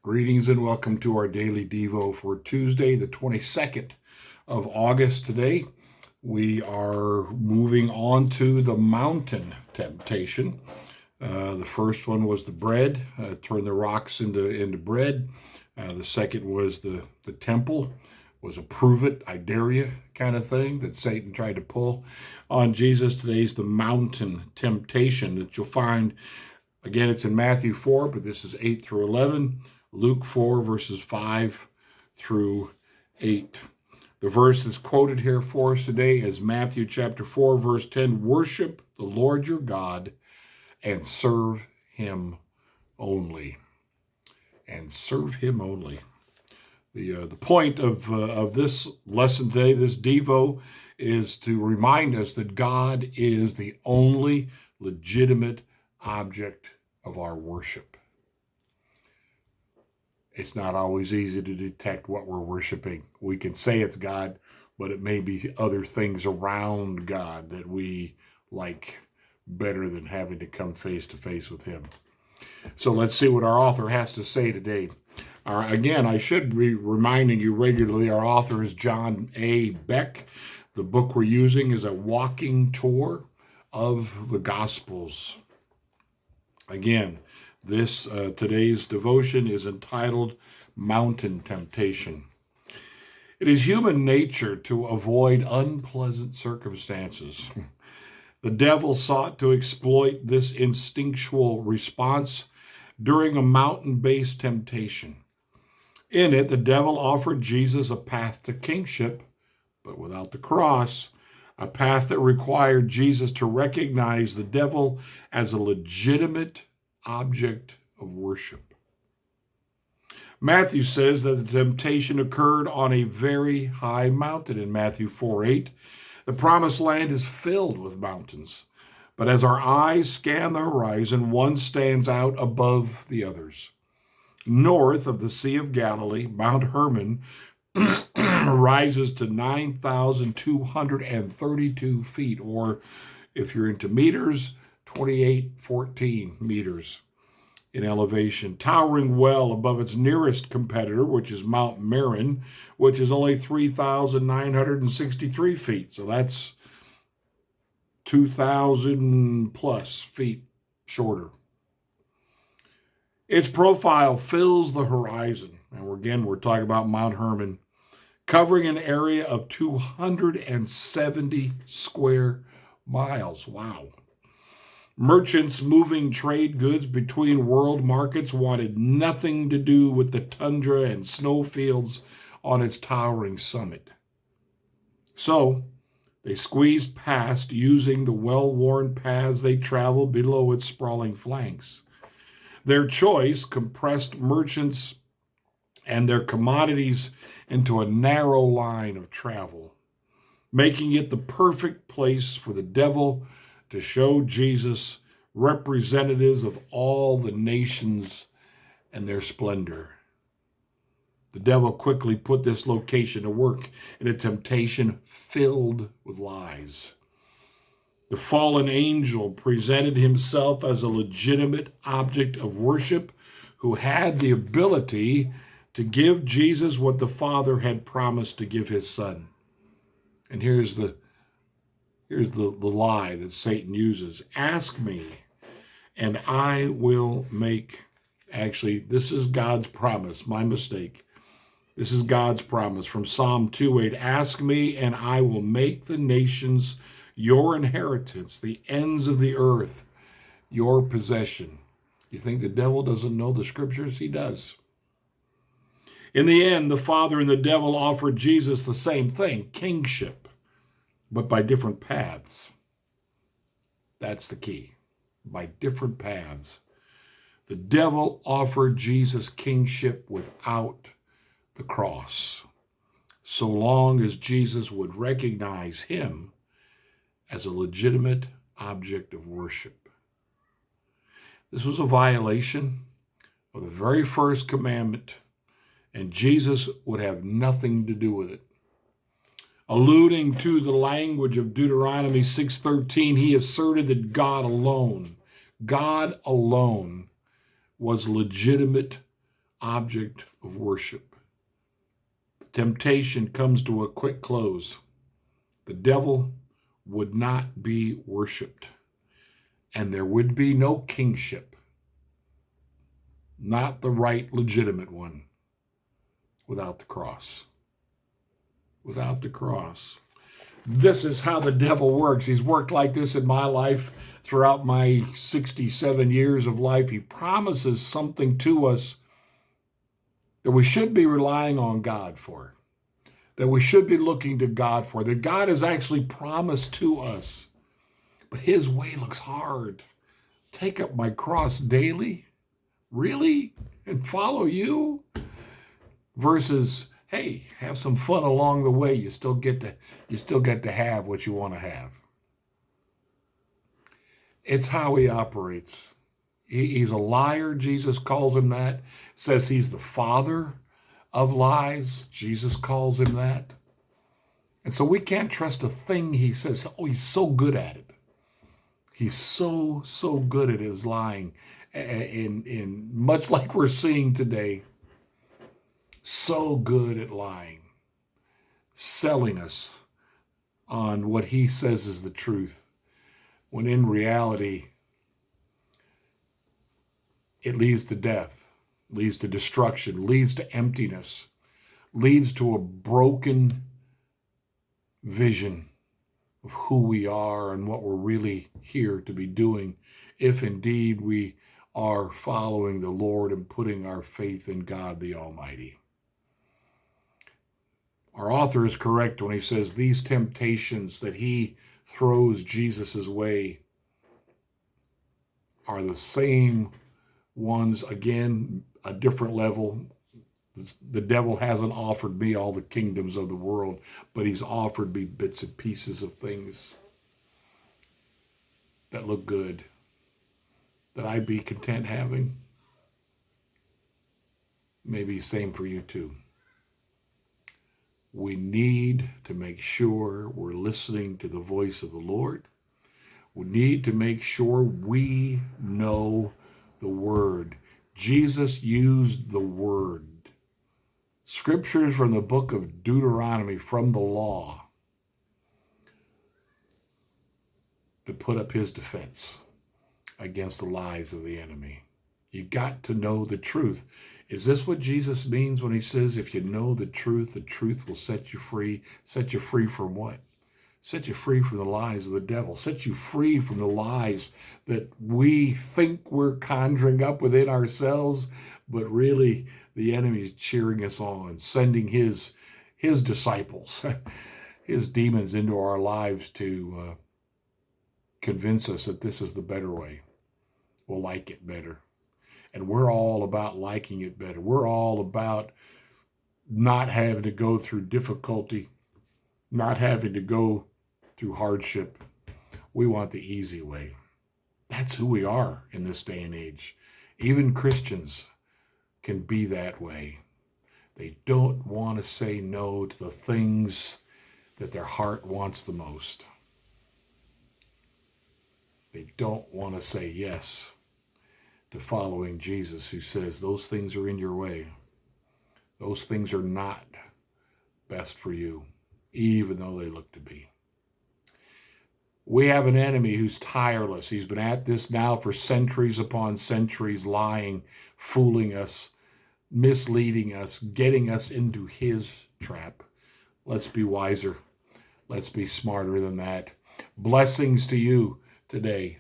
Greetings and welcome to our daily Devo for Tuesday, the 22nd of August. Today, we are moving on to the mountain temptation. The first one was the bread, turn the rocks into bread. The second was the temple, was a prove it, I dare you kind of thing that Satan tried to pull on Jesus. Today's the mountain temptation that you'll find. Again, it's in Matthew 4, but this is 8 through 11. Luke 4, verses 5 through 8. The verse that's quoted here for us today is Matthew chapter 4, verse 10. Worship the Lord your God and serve him only. And serve him only. The point of this lesson today, this Devo, is to remind us that God is the only legitimate object of our worship. It's not always easy to detect what we're worshiping. We can say it's God, but it may be other things around God that we like better than having to come face to face with him. So let's see what our author has to say today. Again, I should be reminding you regularly, our author is John A. Beck. The book we're using is a walking tour of the Gospels. Again, this today's devotion is entitled Mountain Temptation. It is human nature to avoid unpleasant circumstances. The devil sought to exploit this instinctual response during a mountain-based temptation. In it, the devil offered Jesus a path to kingship, but without the cross, a path that required Jesus to recognize the devil as a legitimate object of worship. Matthew says that the temptation occurred on a very high mountain in Matthew 4:8. The promised land is filled with mountains, but as our eyes scan the horizon, one stands out above the others. North of the Sea of Galilee, Mount Hermon rises to 9,232 feet, or if you're into meters, 2814 meters in elevation, towering well above its nearest competitor, which is Mount Meron, which is only 3,963 feet. So that's 2,000 plus feet shorter. Its profile fills the horizon. And we're talking about Mount Hermon, covering an area of 270 square miles. Wow. Merchants moving trade goods between world markets wanted nothing to do with the tundra and snowfields on its towering summit. So they squeezed past using the well-worn paths they traveled below its sprawling flanks. Their choice compressed merchants and their commodities into a narrow line of travel, making it the perfect place for the devil to show Jesus representatives of all the nations and their splendor. The devil quickly put this location to work in a temptation filled with lies. The fallen angel presented himself as a legitimate object of worship who had the ability to give Jesus what the Father had promised to give his Son. And here's the lie that Satan uses. Ask me, and I will make. Actually, this is God's promise. My mistake. This is God's promise from Psalm 2:8. Ask me, and I will make the nations your inheritance, the ends of the earth your possession. You think the devil doesn't know the scriptures? He does. In the end, the Father and the devil offered Jesus the same thing, kingship, but by different paths. That's the key. By different paths. The devil offered Jesus kingship without the cross, so long as Jesus would recognize him as a legitimate object of worship. This was a violation of the very first commandment, and Jesus would have nothing to do with it. Alluding to the language of Deuteronomy 6:13, he asserted that God alone was legitimate object of worship. The temptation comes to a quick close. The devil would not be worshiped, and there would be no kingship, not the right, legitimate one, without the cross. Without the cross. This is how the devil works. He's worked like this in my life throughout my 67 years of life. He promises something to us that we should be relying on God for, that we should be looking to God for, that God has actually promised to us. But his way looks hard. Take up my cross daily? Really? And follow you? Versus, hey, have some fun along the way. You still get to have what you want to have. It's how he operates. He's a liar. Jesus calls him that. Says he's the father of lies. Jesus calls him that. And so we can't trust a thing he says. Oh, he's so good at it. He's so good at his lying. And much like we're seeing today, so good at lying, selling us on what he says is the truth, when in reality, it leads to death, leads to destruction, leads to emptiness, leads to a broken vision of who we are and what we're really here to be doing, if indeed we are following the Lord and putting our faith in God the Almighty. Our author is correct when he says these temptations that he throws Jesus' way are the same ones, again, a different level. The devil hasn't offered me all the kingdoms of the world, but he's offered me bits and pieces of things that look good, that I'd be content having. Maybe same for you too. We need to make sure we're listening to the voice of the Lord. We need to make sure we know the Word. Jesus used the Word. Scriptures from the book of Deuteronomy, from the law, to put up his defense against the lies of the enemy. You got to know the truth. Is this what Jesus means when he says, if you know the truth will set you free? Set you free from what? Set you free from the lies of the devil. Set you free from the lies that we think we're conjuring up within ourselves, but really the enemy is cheering us on, sending his disciples, his demons into our lives to convince us that this is the better way. We'll like it better. And we're all about liking it better. We're all about not having to go through difficulty, not having to go through hardship. We want the easy way. That's who we are in this day and age. Even Christians can be that way. They don't want to say no to the things that their heart wants the most. They don't want to say yes to following Jesus, who says those things are in your way. Those things are not best for you, even though they look to be. We have an enemy who's tireless. He's been at this now for centuries upon centuries, lying, fooling us, misleading us, getting us into his trap. Let's be wiser. Let's be smarter than that. Blessings to you today.